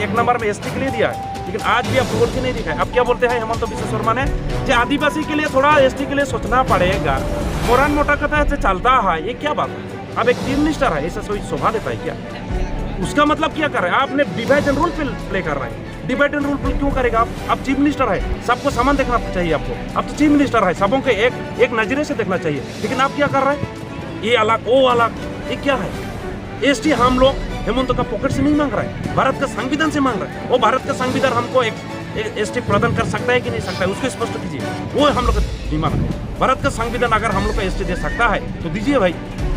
एक नंबर में एसटी के लिए दिया है, लेकिन आज भी आप खोल के नहीं दिखाए। अब क्या बोलते हैं हेमंत बिश्व शर्मा ने कि आदिवासी के लिए थोड़ा एसटी के लिए सोचना पड़ेगा, मोरान मोटा कथा से चलता है। ये क्या बात है? अब एक चीफ मिनिस्टर है, ऐसा सोच शोभा देता है क्या? उसका मतलब क्या कर रहे हैं? आपने डिवाइड रूल प्ले कर रहे हैं। डिवाइड रूल क्यों करेगा आप चीफ मिनिस्टर है, सबको समान देखना चाहिए आपको। अब तो चीफ मिनिस्टर है, सबों के एक नजरे से देखना चाहिए, लेकिन आप क्या कर रहे हैं? ये अलग वो अलग, ये क्या है? एसटी हम लोग हेमंत का पॉकेट से नहीं मांग रहा है, भारत का संविधान से मांग रहा है। वो भारत का संविधान हमको एक एसटी प्रदान कर सकता है कि नहीं सकता है, उसको स्पष्ट कीजिए। वो हम लोग का डिमांड है। भारत का संविधान अगर हम लोग को एसटी दे सकता है तो दीजिए भाई,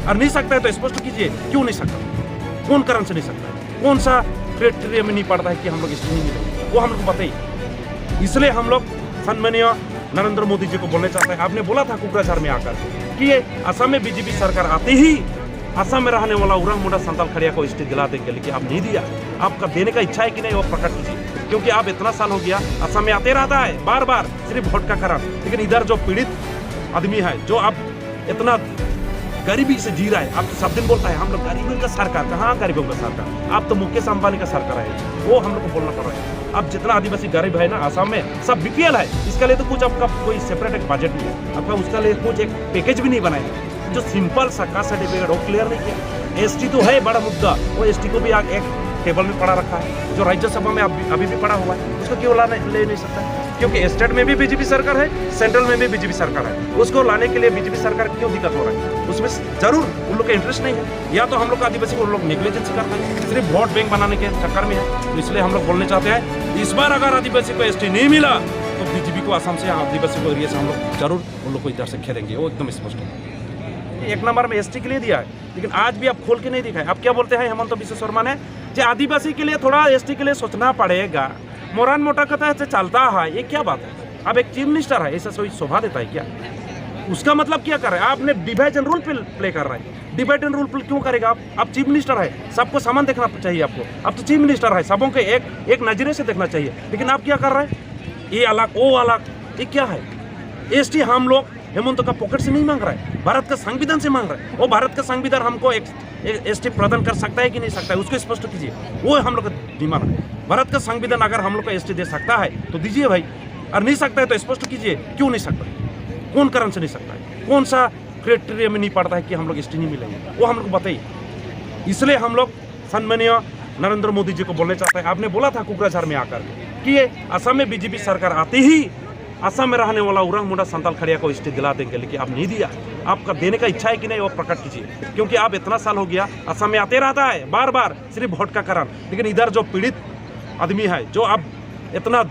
और नहीं सकता है तो स्पष्ट कीजिए क्यों नहीं सकता, कौन कारण से नहीं सकता है, कौन सा क्राइटेरिया में नहीं पड़ता है कि हम लोग एसटी नहीं मिलेंगे, वो हम लोग को बताइए। इसलिए हम लोग सम्मानीय नरेंद्र मोदी जी को बोलना चाहते हैं। आपने बोला था कुकराझार में आकर कि ये असम में बीजेपी सरकार आते ही असम में रहने वाला उरंग मुंडा संताल खड़िया को एसटी दिला देंगे, लेकिन आप नहीं दिया। आपका देने का इच्छा है कि नहीं वो प्रकट कीजिए, क्योंकि आप इतना साल हो गया असम में आते रहता है बार बार सिर्फ वोट का कारण, लेकिन इधर जो पीड़ित आदमी है, जो आप इतना गरीबी से जी रहा है, आप तो सब दिन बोलता है हम लोग गरीबों का सरकार। कहाँ गरीबों का सरकार? आप तो मुकेश अंबानी का सरकार है, वो हम लोग को बोलना पड़ रहा है। अब जितना आदिवासी गरीब है ना असम में, सब बीपीएल है। इसके लिए तो कुछ आपका कोई सेपरेट एक बजट नहीं है, आपका उसका लिए कुछ एक पैकेज भी नहीं बनाया। जो सिंपल सा कास्ट सर्टिफिकेट वो क्लियर नहीं किया। एसटी तो है बड़ा मुद्दा, वो एसटी को भी एक टेबल में पड़ा रखा है, जो राज्यसभा में अभी भी पड़ा हुआ है, उसको क्यों ले नहीं सकता? क्योंकि स्टेट में भी बीजेपी सरकार है, सेंट्रल में भी बीजेपी सरकार है, उसको लाने के लिए बीजेपी सरकार क्यों दिक्कत हो रहा है? उसमें जरूर उन लोग का इंटरेस्ट नहीं है, या तो हम लोग आदिवासी को उन लोग नेग्लिजेंस करते हैं, सिर्फ वोट बैंक बनाने के चक्कर में है। तो इसलिए हम लोग बोलने चाहते हैं, इस बार अगर आदिवासी को एसटी नहीं मिला तो बीजेपी को असम से आदिवासी को एरिया से हम लोग जरूर उन लोग को इधर से खेलेंगे, वो एकदम स्पष्ट है। एक नंबर में एसटी के लिए दिया है, लेकिन आज भी आप खोल के नहीं दिखाए। अब क्या बोलते हैं हेमंत बिश्व शर्मा ने कि आदिवासी के लिए थोड़ा एसटी के लिए सोचना पड़ेगा, मोरान मोटा कथा से चलता है। ये क्या बात है? अब एक चीफ मिनिस्टर है, ऐसा सोच शोभा देता है क्या? उसका मतलब क्या कर रहे हैं? आपने डिवाइड रूल प्ले कर रहे हैं। डिवाइड रूल क्यों करेगा आप चीफ मिनिस्टर है, सबको समान देखना चाहिए आपको। अब तो चीफ मिनिस्टर है, सबों के एक नजरे से देखना चाहिए, लेकिन आप क्या कर रहे हैं? ये अलग वो अलग, ये क्या है? एसटी हम लोग हेमंत का पॉकेट से नहीं मांग रहा है, भारत का संविधान से मांग रहा है। वो भारत का संविधान हमको एक एसटी प्रदान कर सकता है कि नहीं सकता है, उसको स्पष्ट कीजिए। वो हम लोग का डिमांड है। भारत का संविधान अगर हम लोग को एसटी दे सकता है तो दीजिए भाई, और नहीं सकता है तो स्पष्ट कीजिए क्यों नहीं सकता, कौन कारण से नहीं सकता है, कौन सा क्राइटेरिया में नहीं पड़ता है कि हम लोग एसटी नहीं मिलेंगे, वो हम लोग को बताइए। इसलिए हम लोग सम्मानीय नरेंद्र मोदी जी को बोलना चाहते हैं। आपने बोला था कुकराझार में आकर कि ये असम में बीजेपी सरकार आते ही असम में रहने वाला उरंग मुंडा संताल खड़िया को एसटी दिला देंगे, लेकिन आप नहीं दिया। आपका देने का इच्छा है कि नहीं वो प्रकट कीजिए, क्योंकि आप इतना साल हो गया असम में आते रहता है बार बार सिर्फ वोट का कारण, लेकिन इधर जो पीड़ित आदमी है, जो आप इतना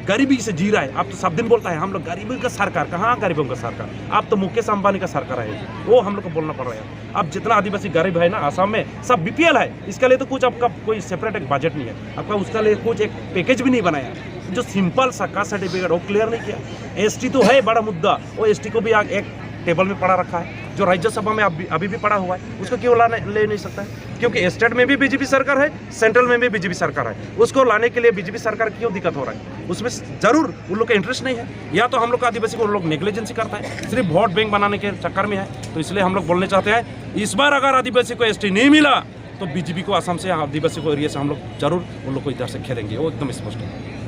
गरीबी से जी रहा है, आप तो सब दिन बोलता है हम लोग गरीबों का सरकार। कहाँ गरीबों का सरकार? आप तो मुकेश अंबानी का सरकार है, वो हम लोग को बोलना पड़ रहा है। अब जितना आदिवासी गरीब है ना असम में, सब बीपीएल है। इसके लिए तो कुछ आपका कोई सेपरेट एक बजट नहीं है, आपका उसका लिए कुछ एक पैकेज भी नहीं बनाया। जो सिंपल सा कास्ट सर्टिफिकेट वो क्लियर नहीं किया। एसटी तो है बड़ा मुद्दा, वो एसटी को भी एक टेबल में पड़ा रखा है, जो राज्यसभा में अभी भी पड़ा हुआ है, उसको क्यों ले नहीं सकता है? क्योंकि स्टेट में भी बीजेपी सरकार है, सेंट्रल में भी बीजेपी सरकार है, उसको लाने के लिए बीजेपी सरकार क्यों दिक्कत हो रहा है? उसमें जरूर उन लोग का इंटरेस्ट नहीं है, या तो हम लोग आदिवासी को उन लोग नेग्लिजेंस करता है, सिर्फ वोट बैंक बनाने के चक्कर में है। तो इसलिए हम लोग बोलने चाहते हैं, इस बार अगर आदिवासी को एसटी नहीं मिला तो बीजेपी को असम से आदिवासी को एरिया से हम लोग जरूर उन लोग को इधर से खेलेंगे, वो एकदम स्पष्ट है।